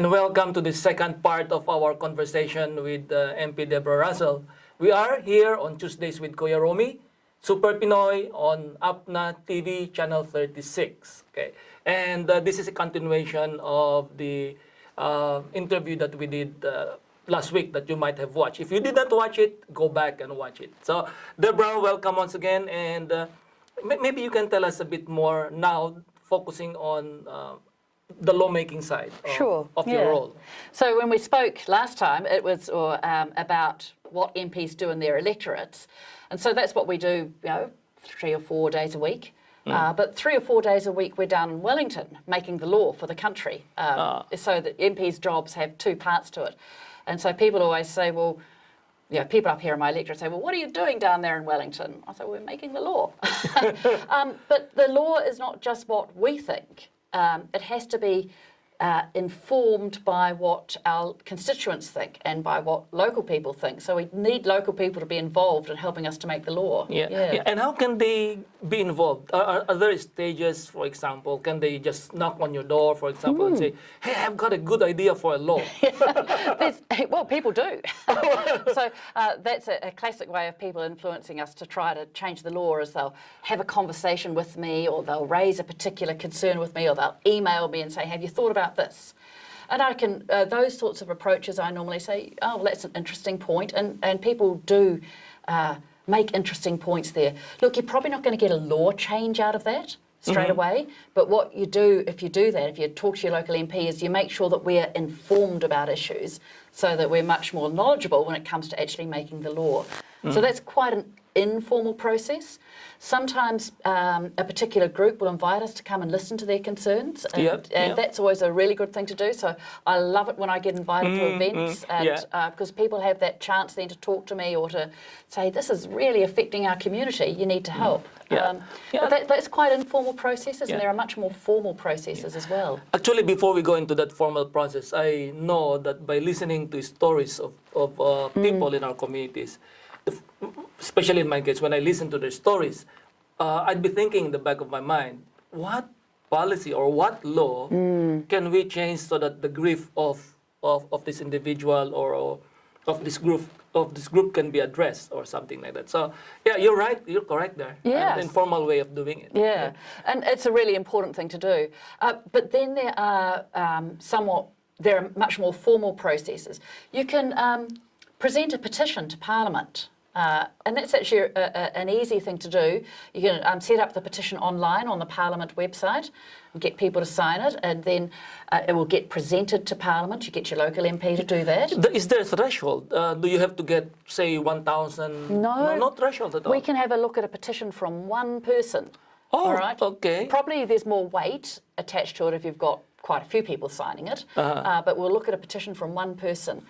and welcome to the second part of our conversation with MP Deborah Russell. We are here on Tuesdays with Kuya Romy, Super Pinoy on APNA TV Channel 36. Okay, and this is a continuation of the interview that we did last week that you might have watched. If you did not watch it, go back and watch it. So, Deborah, welcome once again, and maybe you can tell us a bit more now, focusing on the lawmaking side of your role. So when we spoke last time, it was about what MPs do in their electorates. And so that's what we do, 3 or 4 days a week. But 3 or 4 days a week we're down in Wellington making the law for the country. So that MPs' jobs have 2 parts to it. And so people always say, well, people up here in my electorate say, well, what are you doing down there in Wellington? I say, well, we're making the law. But the law is not just what we think. It has to be informed by what our constituents think and by what local people think. So we need local people to be involved in helping us to make the law. Yeah. And how can they be involved? Are there stages, for example? Can they just knock on your door, for example, and say, hey, I've got a good idea for a law? Well, people do. So that's a classic way of people influencing us to try to change the law, is they'll have a conversation with me, or they'll raise a particular concern with me, or they'll email me and say, have you thought about this? And I can, those sorts of approaches, I normally say, oh, well, that's an interesting point. And people do make interesting points there. Look, you're probably not going to get a law change out of that straight away. But what you do, if you do that, if you talk to your local MP, is you make sure that we're informed about issues so that we're much more knowledgeable when it comes to actually making the law. So that's quite an informal process. Sometimes a particular group will invite us to come and listen to their concerns, and that's always a really good thing to do. So I love it when I get invited to events, because people have that chance then to talk to me or to say, this is really affecting our community, you need to help. But that's quite informal processes, and there are much more formal processes as well. Actually, before we go into that formal process, I know that by listening to stories of people in our communities, especially in my case, when I listen to their stories, I'd be thinking in the back of my mind, what policy or what law can we change so that the grief of this individual or of this group can be addressed or something like that. So yeah, you're right, you're correct there. Yes. An informal way of doing it. Yeah, and it's a really important thing to do. But then there are there are much more formal processes. You can present a petition to Parliament. And that's actually an easy thing to do. You can set up the petition online on the Parliament website and get people to sign it, and then it will get presented to Parliament. You get your local MP to do that. Is there a threshold? Do you have to get, say, 1,000? No, not threshold at all. We can have a look at a petition from one person. Oh, all right? Okay. Probably there's more weight attached to it if you've got quite a few people signing it, but we'll look at a petition from one person,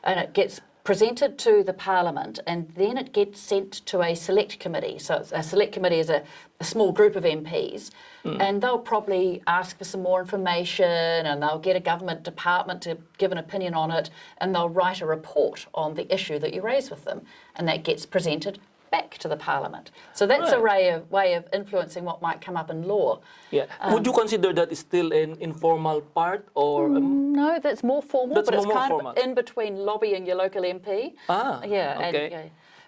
and it gets presented to the Parliament, and then it gets sent to a select committee. So a select committee is a small group of MPs, and they'll probably ask for some more information, and they'll get a government department to give an opinion on it, and they'll write a report on the issue that you raise with them, and that gets presented back to the Parliament. So that's a way of influencing what might come up in law. Yeah. Would you consider that is still an informal part, or no? That's more formal, that's but it's kind formal. of in between lobbying your local MP.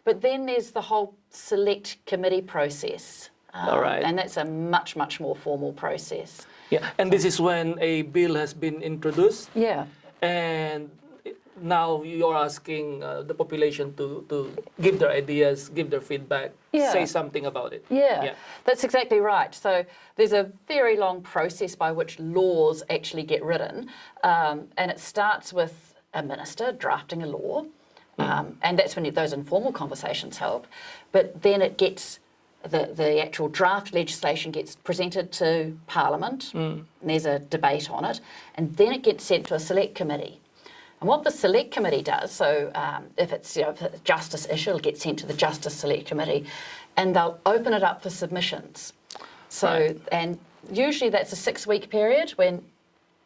But then there's the whole select committee process. All right. And that's a much more formal process. Yeah. And this is when a bill has been introduced. Yeah. And now you're asking the population to give their ideas, give their feedback, say something about it. Yeah, that's exactly right. So there's a very long process by which laws actually get written, and it starts with a minister drafting a law, and that's when those informal conversations help. But then it gets, the actual draft legislation gets presented to Parliament, and there's a debate on it, and then it gets sent to a select committee. And what the Select Committee does, so if it's if a justice issue, it'll get sent to the Justice Select Committee, and they'll open it up for submissions. So, and usually that's a 6-week period when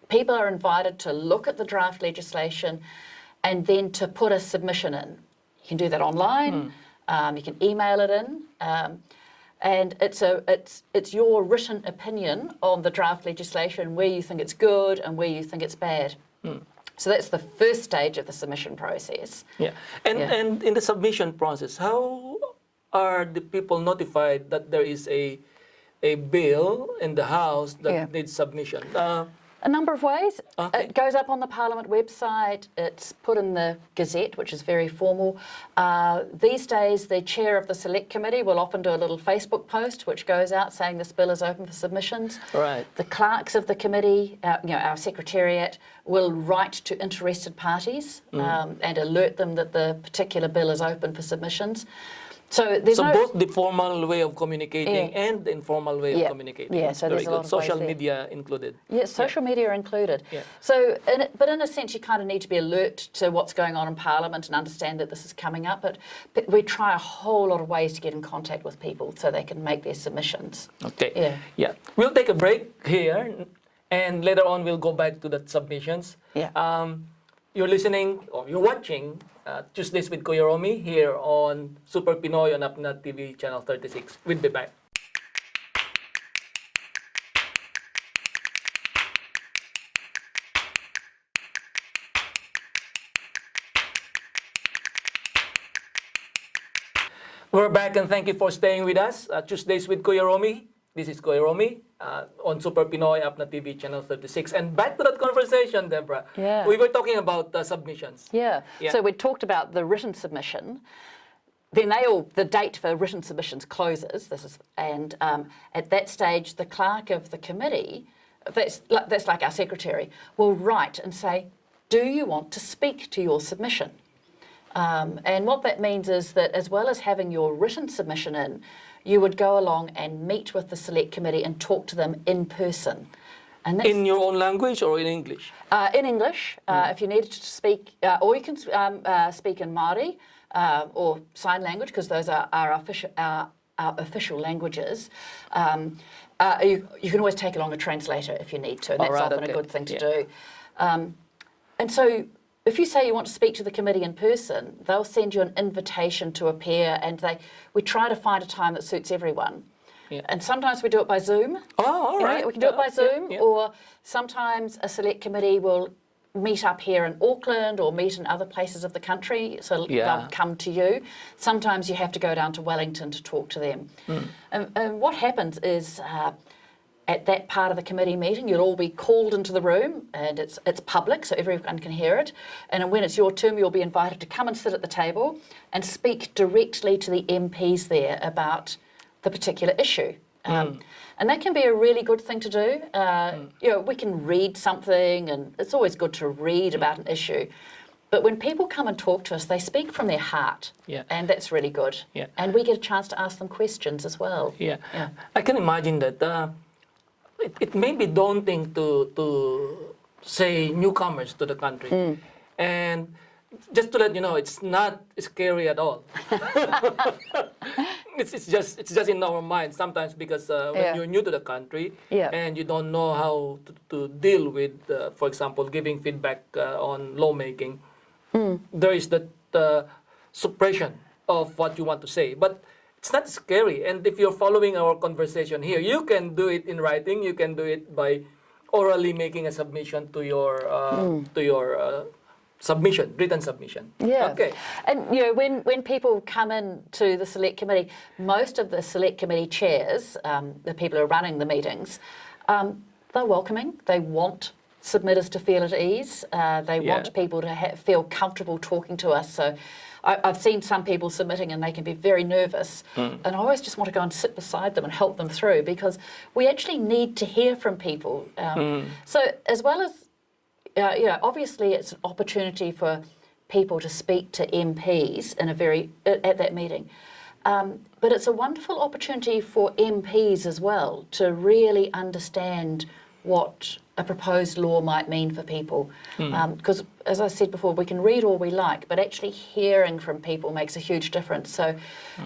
people are invited to look at the draft legislation and then to put a submission in. You can do that online, you can email it in, and it's your written opinion on the draft legislation, where you think it's good and where you think it's bad. So that's the first stage of the submission process. Yeah. And in the submission process, how are the people notified that there is a bill in the House that needs submission? A number of ways. Okay. It goes up on the Parliament website. It's put in the Gazette, which is very formal. These days, the chair of the Select Committee will often do a little Facebook post, which goes out saying this bill is open for submissions. Right. The clerks of the committee, our secretariat, will write to interested parties and alert them that the particular bill is open for submissions. So there's both the formal way of communicating and the informal way of communicating. Yeah, so very there's a lot good. of ways Social there. media included. Yes, social media are included. Yeah. So, but in a sense, you kind of need to be alert to what's going on in Parliament and understand that this is coming up. But we try a whole lot of ways to get in contact with people so they can make their submissions. Okay. Yeah. We'll take a break here, and later on we'll go back to the submissions. Yeah. You're listening or you're watching Tuesdays with Kuya Romy here on Super Pinoy on Apna TV channel 36. We'll be back. We're back and thank you for staying with us. Tuesdays with Kuya Romy. This is Kuya Romy on Super Pinoy Apna TV channel 36. And back to that conversation, Deborah. Yeah. We were talking about submissions. Yeah. So we talked about the written submission. Then the date for written submissions closes. At that stage, the clerk of the committee, that's like our secretary, will write and say, do you want to speak to your submission? And what that means is that as well as having your written submission in, you would go along and meet with the Select Committee and talk to them in person. And that's, in your own language or in English? in English, if you needed to speak, or you can speak in Māori or sign language, because those are our official languages. You can always take along a translator if you need to, and that's often a good thing to do. And so if you say you want to speak to the committee in person, they'll send you an invitation to appear, and we try to find a time that suits everyone. Yeah. And sometimes we do it by Zoom. Oh, all right. We can do it by Zoom, or sometimes a Select Committee will meet up here in Auckland or meet in other places of the country, so they'll come to you. Sometimes you have to go down to Wellington to talk to them. And what happens is at that part of the committee meeting, you'll all be called into the room, and it's public, so everyone can hear it. And when it's your turn, you'll be invited to come and sit at the table and speak directly to the MPs there about the particular issue. And that can be a really good thing to do. We can read something, and it's always good to read about an issue. But when people come and talk to us, they speak from their heart, and that's really good. Yeah. And we get a chance to ask them questions as well. Yeah. I can imagine that it may be daunting to say newcomers to the country. And just to let you know, it's not scary at all. It's just in our mind sometimes, because when you're new to the country and you don't know how to deal with, for example, giving feedback on lawmaking, there is that suppression of what you want to say. But it's not scary. And if you're following our conversation here, you can do it in writing. You can do it by orally making a submission to your submission, written submission. Yeah. Okay. And when people come in to the Select Committee, most of the Select Committee chairs, the people who are running the meetings, they're welcoming. They want submitters to feel at ease. They want people to feel comfortable talking to us. So I've seen some people submitting and they can be very nervous. And I always just want to go and sit beside them and help them through, because we actually need to hear from people. So as well as obviously it's an opportunity for people to speak to MPs at that meeting. But it's a wonderful opportunity for MPs as well to really understand what a proposed law might mean for people. Because, as I said before, we can read all we like, but actually hearing from people makes a huge difference. So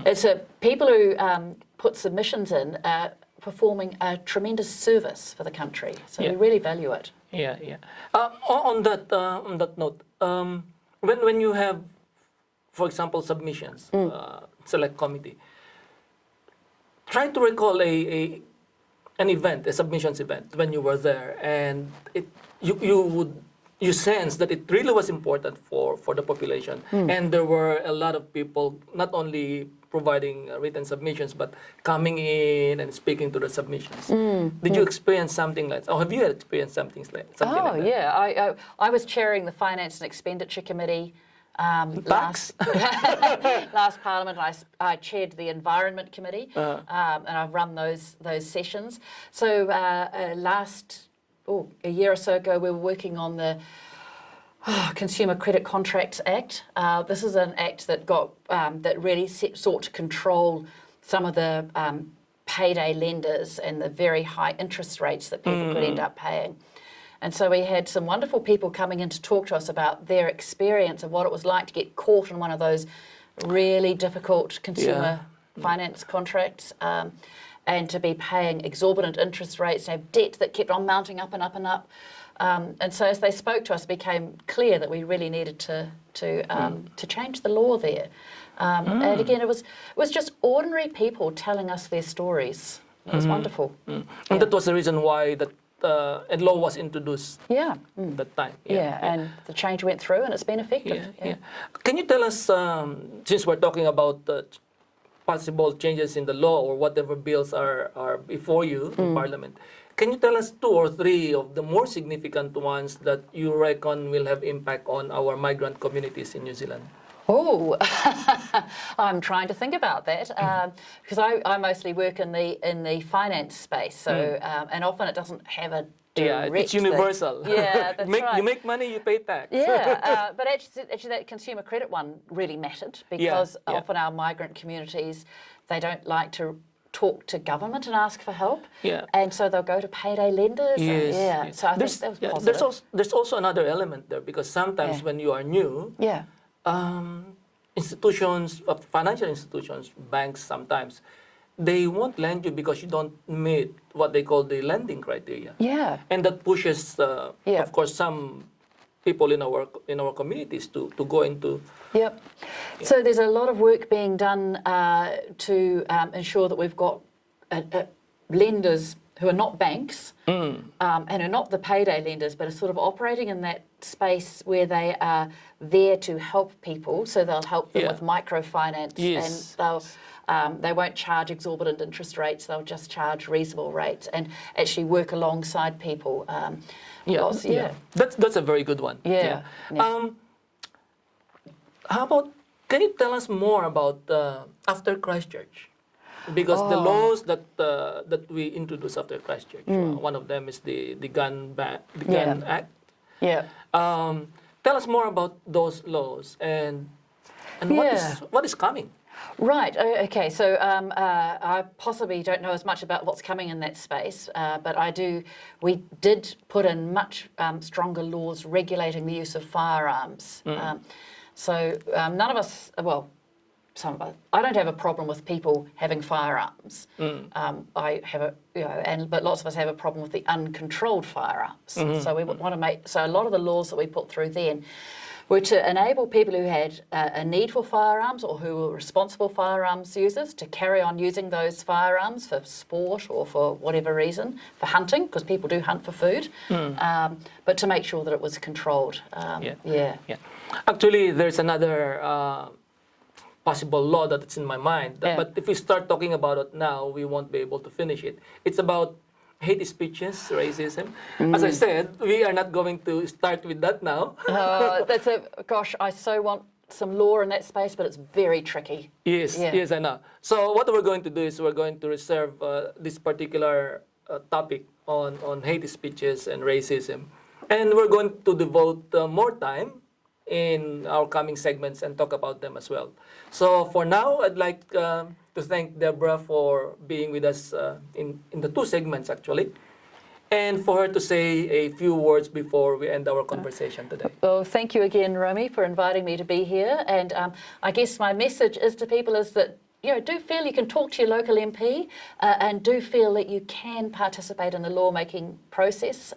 it's people who put submissions in are performing a tremendous service for the country. So we really value it. On that note, when you have, for example, submissions, Select Committee, try to recall an event, a submissions event, when you were there, and you would you sense that it really was important for the population. And there were a lot of people not only providing written submissions, but coming in and speaking to the submissions. Did you experience something like that? Or have you experienced something like that? Yeah. I was chairing the Finance and Expenditure Committee last Parliament. I chaired the Environment Committee, and I've run those sessions. So a year or so ago, we were working on the Consumer Credit Contracts Act. This is an act that that really sought to control some of the payday lenders and the very high interest rates that people could end up paying. And so we had some wonderful people coming in to talk to us about their experience of what it was like to get caught in one of those really difficult consumer finance contracts, and to be paying exorbitant interest rates, to have debt that kept on mounting up and up and up. And so as they spoke to us, it became clear that we really needed to change the law there. And again, it was just ordinary people telling us their stories. It was wonderful. And that was the reason why that a law was introduced that time. And the change went through and it's been effective. Can you tell us, since we're talking about possible changes in the law or whatever bills are before you in Parliament, can you tell us 2 or 3 of the more significant ones that you reckon will have impact on our migrant communities in New Zealand? Oh, I'm trying to think about that because I mostly work in the finance space. So and often it doesn't have a direct it's universal. Yeah, that's right. You make money, you pay tax. Yeah, but actually that consumer credit one really mattered because often our migrant communities, they don't like to talk to government and ask for help. And so they'll go to payday lenders. So I think that was positive. There's also another element there because sometimes when you are new, institutions, financial institutions, banks sometimes, they won't lend you because you don't meet what they call the lending criteria. And that pushes, of course, some people in our communities to go into. So there's a lot of work being done to ensure that we've got lenders who are not banks and are not the payday lenders, but are sort of operating in that space where they are there to help people. So they'll help them with microfinance, and they won't charge exorbitant interest rates. They'll just charge reasonable rates and actually work alongside people. That's a very good one. How about? Can you tell us more about after Christchurch? Because the laws that we introduced after Christchurch, one of them is the Gun Act. Tell us more about those laws and what is coming. Right. Okay. So I possibly don't know as much about what's coming in that space, but I do. We did put in much stronger laws regulating the use of firearms. So none of us, well, some of us, I don't have a problem with people having firearms. I have but lots of us have a problem with the uncontrolled firearms. So we want to make, so a lot of the laws that we put through then were to enable people who had a need for firearms or who were responsible firearms users to carry on using those firearms for sport or for whatever reason, for hunting, because people do hunt for food, but to make sure that it was controlled. Actually, there's another possible law that's in my mind, but if we start talking about it now, we won't be able to finish it. It's about hate speeches, racism. As I said, we are not going to start with that now. Gosh, I so want some law in that space, but it's very tricky. Yes, I know. So what we're going to do is we're going to reserve this particular topic on hate speeches and racism. And we're going to devote more time in our coming segments and talk about them as well. So for now, I'd like to thank Deborah for being with us in the 2 segments actually, and for her to say a few words before we end our conversation today. Well, thank you again, Romy, for inviting me to be here. And I guess my message is to people is that, do feel you can talk to your local MP and do feel that you can participate in the lawmaking process.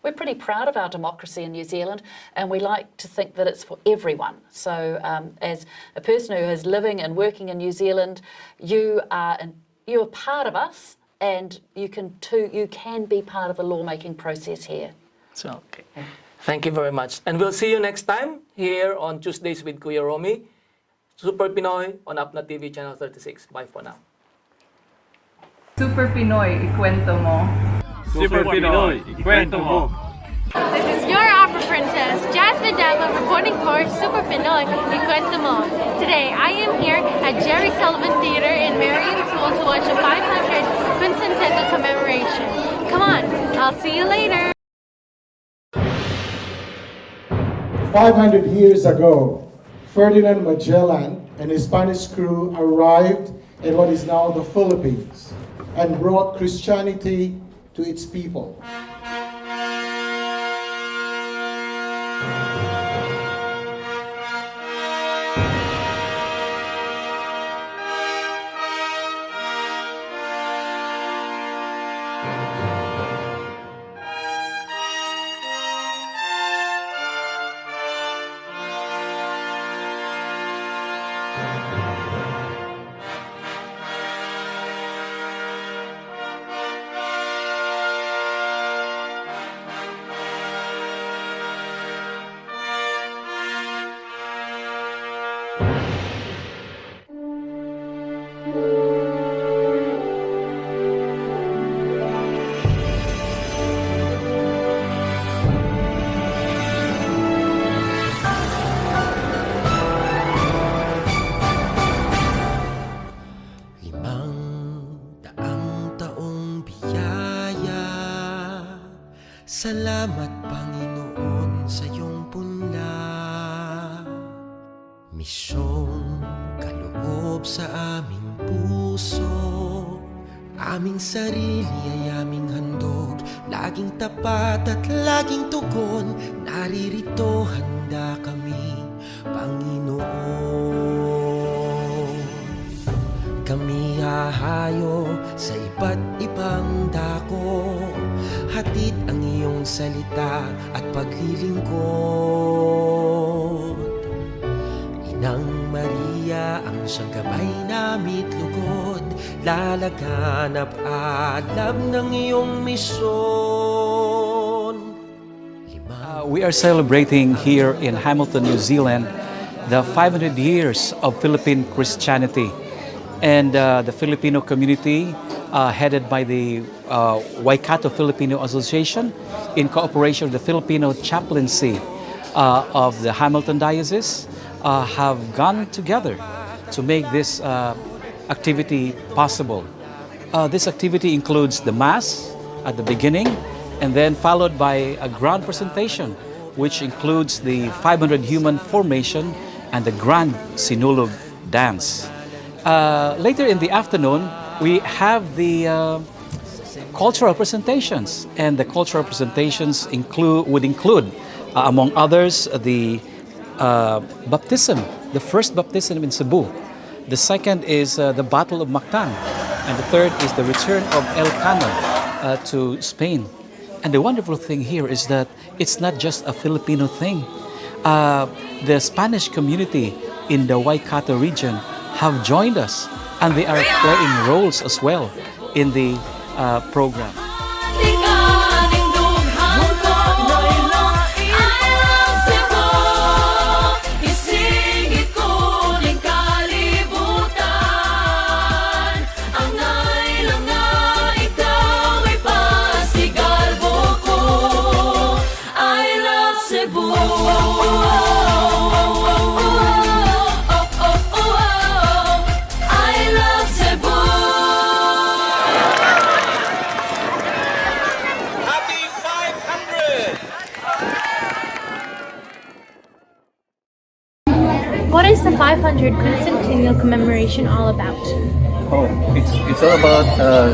We're pretty proud of our democracy in New Zealand and we like to think that it's for everyone. So as a person who is living and working in New Zealand, you are part of us and you can be part of the lawmaking process here. So, okay. Thank you very much. And we'll see you next time here on Tuesdays with Kuya Romy, Super Pinoy on Apna TV Channel 36. Bye for now. Super Pinoy, ikwento mo. Super Pinoy, ikwento mo. This is your opera princess, Jasmine Dama, reporting for Super Pinoy, ikwento mo. Today, I am here at Jerry Sullivan Theater in Marion School to watch a 500 quincentennial commemoration. Come on, I'll see you later. 500 years ago, Ferdinand Magellan and his Spanish crew arrived in what is now the Philippines and brought Christianity to its people. Salamat, Panginoon, sa iyong punla. Misyong kaloob sa aming puso, aming sarili ay aming handog. Laging tapat at laging tugon, naririto handa kami, Panginoon. Kami hahayo sa iba't ibang dako, hatid ang iyong salita at paglilingkod. Inang Maria ang siyang gabay namit lugod, lalaganap alam ng iyong misyon. We are celebrating here in Hamilton, New Zealand, the 500 years of Philippine Christianity. And the Filipino community, headed by the Waikato Filipino Association, in cooperation with the Filipino chaplaincy of the Hamilton Diocese, have gone together to make this activity possible. This activity includes the Mass at the beginning, and then followed by a grand presentation, which includes the 500 human formation and the grand Sinulog dance. Later in the afternoon, we have the cultural presentations, and the cultural presentations would include, among others, the baptism, the first baptism in Cebu. The second is the Battle of Mactan, and the third is the return of Elcano to Spain. And the wonderful thing here is that it's not just a Filipino thing. The Spanish community in the Waikato region have joined us, and they are playing roles as well in the program. What is the 500 quincentennial commemoration all about? Oh, it's all about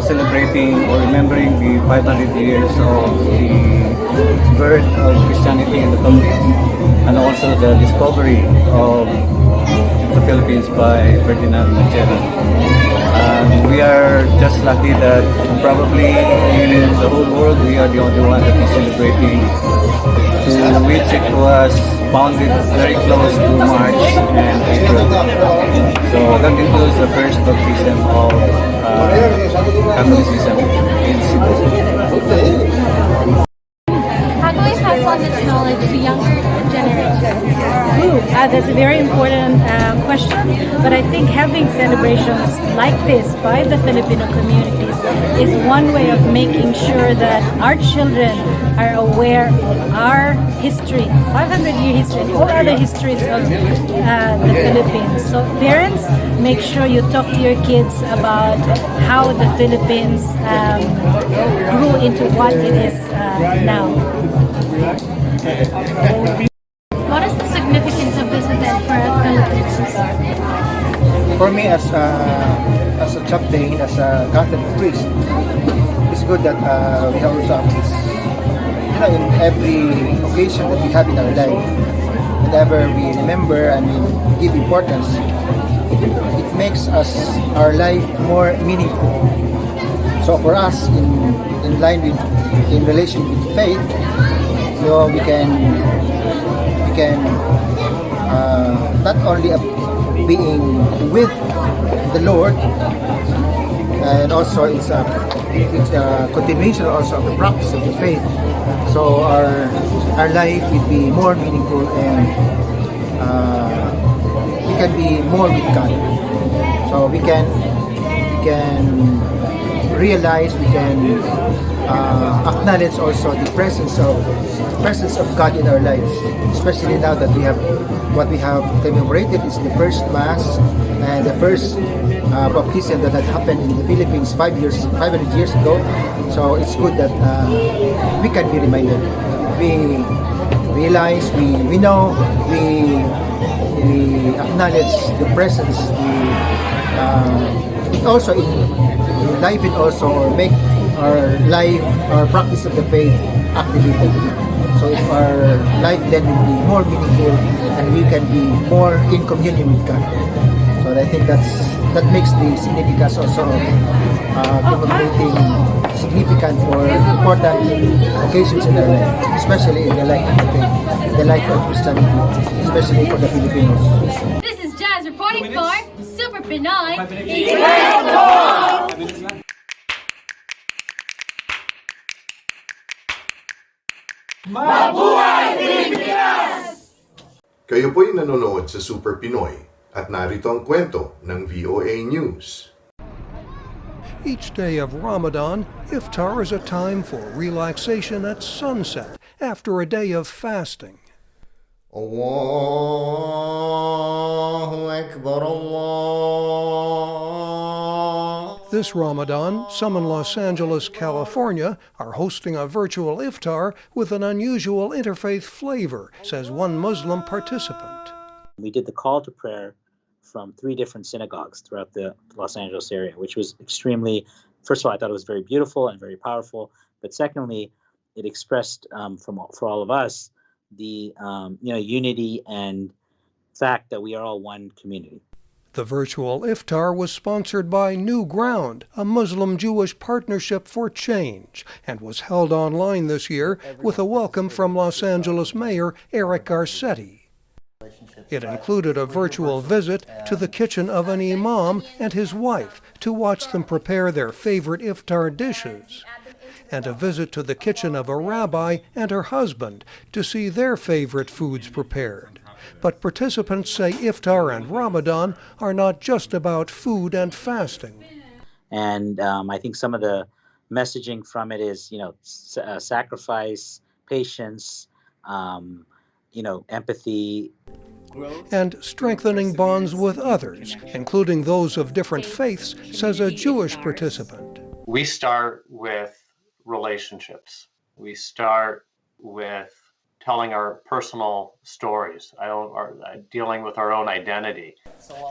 celebrating or remembering the 500 years of the birth of Christianity in the Philippines, and also the discovery of the Philippines by Ferdinand Magellan. We are just lucky that probably in the whole world we are the only one that is celebrating, to which it was founded very close to March and April. So that includes the first baptism of Catholicism in Cebu. How can we pass on this knowledge to younger generations? That's a very important question, but I think having celebrations like this by the Filipino communities is one way of making sure that our children are aware of our history, 500-year history, and all other histories of the Philippines. So parents, make sure you talk to your kids about how the Philippines grew into what it is now. What is the significance of this event for the Philippines? For me, as a chaplain, as a Catholic priest, it's good that we have also this, in every occasion that we have in our life, whenever we remember and we give importance, it makes our life more meaningful. So for us, in relation with faith, we can not only being with the Lord, and also it's a continuation also of the practice of the faith. So our life will be more meaningful, and we can be more with God. So we can realize, we can acknowledge also the presence of God in our lives, especially now that what we have commemorated is the first Mass and the first baptism that had happened in the Philippines 500 years ago. So it's good that we can be reminded. We realize, we know, we acknowledge the presence. It also enliven also, or make our practice of the faith activated. So if our life then will be more meaningful, and we can be more in communion with God. So I think that makes the significance also of commemorating significant or important occasions in our life, especially in the life of the faith, the life of Christianity, especially for the Filipinos. This is Jazz reporting for Super Pinoy. Kayo po'y nanonood sa Super Pinoy at narito ang kwento ng VOA News. Each day of Ramadan, iftar is a time for relaxation at sunset after a day of fasting. Allahu Akbar, Allah. This Ramadan, some in Los Angeles, California, are hosting a virtual iftar with an unusual interfaith flavor, says one Muslim participant. We did the call to prayer from 3 different synagogues throughout the Los Angeles area, which was extremely, first of all, I thought it was very beautiful and very powerful, but secondly, it expressed for all of us the unity and fact that we are all one community. The virtual iftar was sponsored by New Ground, a Muslim-Jewish partnership for change, and was held online this year with a welcome from Los Angeles Mayor Eric Garcetti. It included a virtual visit to the kitchen of an imam and his wife to watch them prepare their favorite iftar dishes, and a visit to the kitchen of a rabbi and her husband to see their favorite foods prepared. But participants say iftar and Ramadan are not just about food and fasting. And I think some of the messaging from it is, sacrifice, patience, empathy. And strengthening bonds with others, including those of different faiths, says a Jewish participant. We start with relationships. We start with telling our personal stories, dealing with our own identity.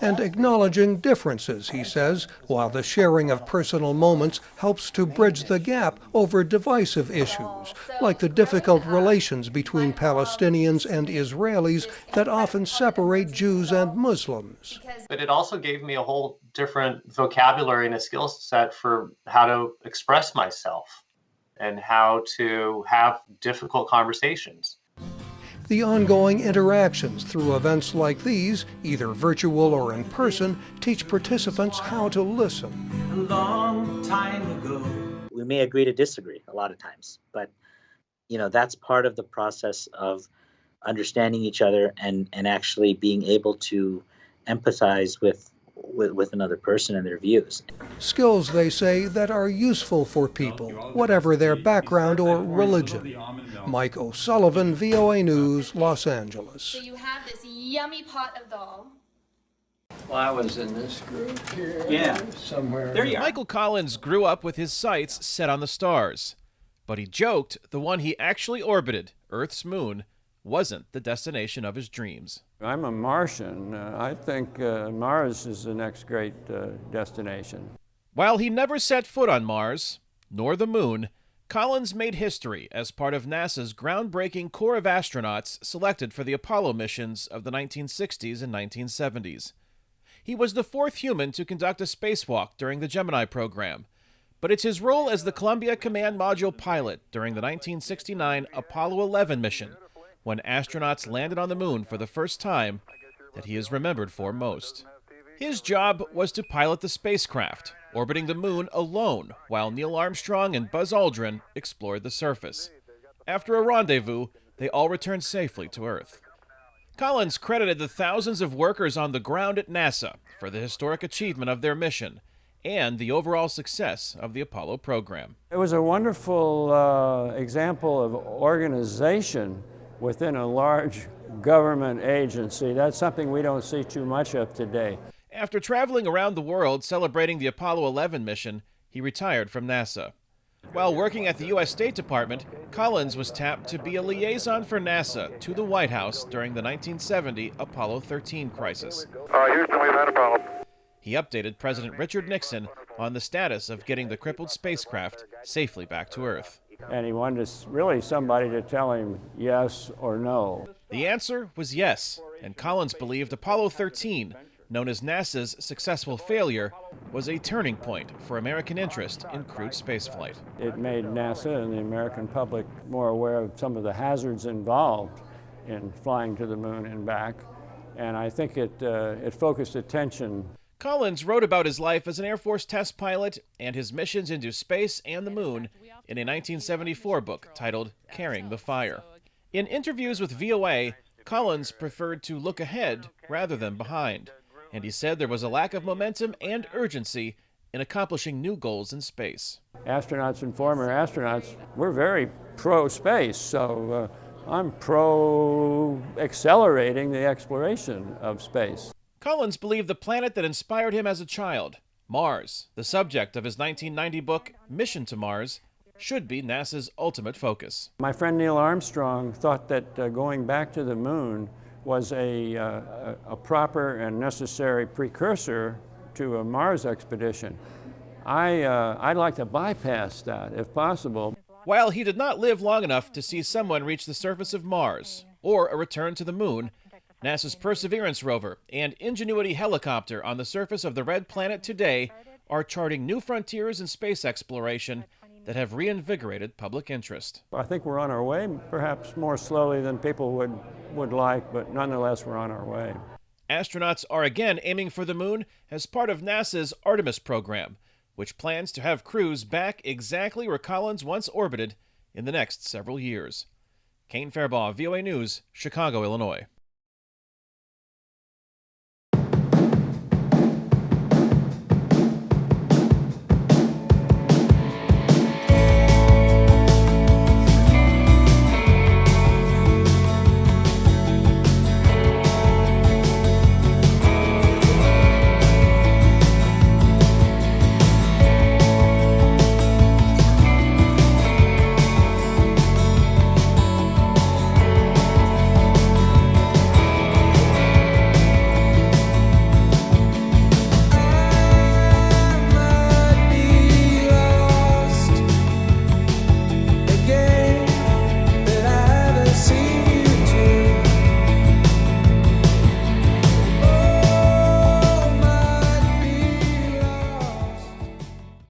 And acknowledging differences, he says, while the sharing of personal moments helps to bridge the gap over divisive issues, like the difficult relations between Palestinians and Israelis that often separate Jews and Muslims. But it also gave me a whole different vocabulary and a skill set for how to express myself and how to have difficult conversations. The ongoing interactions through events like these, either virtual or in person, teach participants how to listen. A long time ago. We may agree to disagree a lot of times, but that's part of the process of understanding each other and actually being able to empathize with another person and their views. Skills, they say, that are useful for people, whatever their background or religion. Mike O'Sullivan, VOA News, Los Angeles. So you have this yummy pot of dal. Well, I was in this group here, somewhere. There you are. Michael Collins grew up with his sights set on the stars, but he joked the one he actually orbited, Earth's moon, wasn't the destination of his dreams. I'm a Martian. I think Mars is the next great destination. While he never set foot on Mars, nor the moon, Collins made history as part of NASA's groundbreaking core of astronauts selected for the Apollo missions of the 1960s and 1970s. He was the fourth human to conduct a spacewalk during the Gemini program, but it's his role as the Columbia Command Module pilot during the 1969 Apollo 11 mission, when astronauts landed on the moon for the first time, that he is remembered for most. His job was to pilot the spacecraft, orbiting the moon alone while Neil Armstrong and Buzz Aldrin explored the surface. After a rendezvous, they all returned safely to Earth. Collins credited the thousands of workers on the ground at NASA for the historic achievement of their mission and the overall success of the Apollo program. It was a wonderful example of organization within a large government agency. That's something we don't see too much of today. After traveling around the world celebrating the Apollo 11 mission, he retired from NASA. While working at the U.S. State Department, Collins was tapped to be a liaison for NASA to the White House during the 1970 Apollo 13 crisis. Houston, we've had a problem. He updated President Richard Nixon on the status of getting the crippled spacecraft safely back to Earth. And he wanted really somebody to tell him yes or no. The answer was yes, and Collins believed Apollo 13, known as NASA's successful failure, was a turning point for American interest in crewed spaceflight. It made NASA and the American public more aware of some of the hazards involved in flying to the moon and back, and I think it focused attention. Collins wrote about his life as an Air Force test pilot and his missions into space and the moon in a 1974 book titled Carrying the Fire. In interviews with VOA, Collins preferred to look ahead rather than behind, and he said there was a lack of momentum and urgency in accomplishing new goals in space. Astronauts and former astronauts, we're very pro-space, so I'm pro-accelerating the exploration of space. Collins believed the planet that inspired him as a child, Mars, the subject of his 1990 book, Mission to Mars, should be NASA's ultimate focus. My friend Neil Armstrong thought that going back to the moon was a proper and necessary precursor to a Mars expedition. I'd like to bypass that, if possible. While he did not live long enough to see someone reach the surface of Mars or a return to the moon, NASA's Perseverance rover and Ingenuity helicopter on the surface of the red planet today are charting new frontiers in space exploration that have reinvigorated public interest. I think we're on our way, perhaps more slowly than people would like, but nonetheless we're on our way. Astronauts are again aiming for the moon as part of NASA's Artemis program, which plans to have crews back exactly where Collins once orbited in the next several years. Kane Fairbaugh, VOA News, Chicago, Illinois.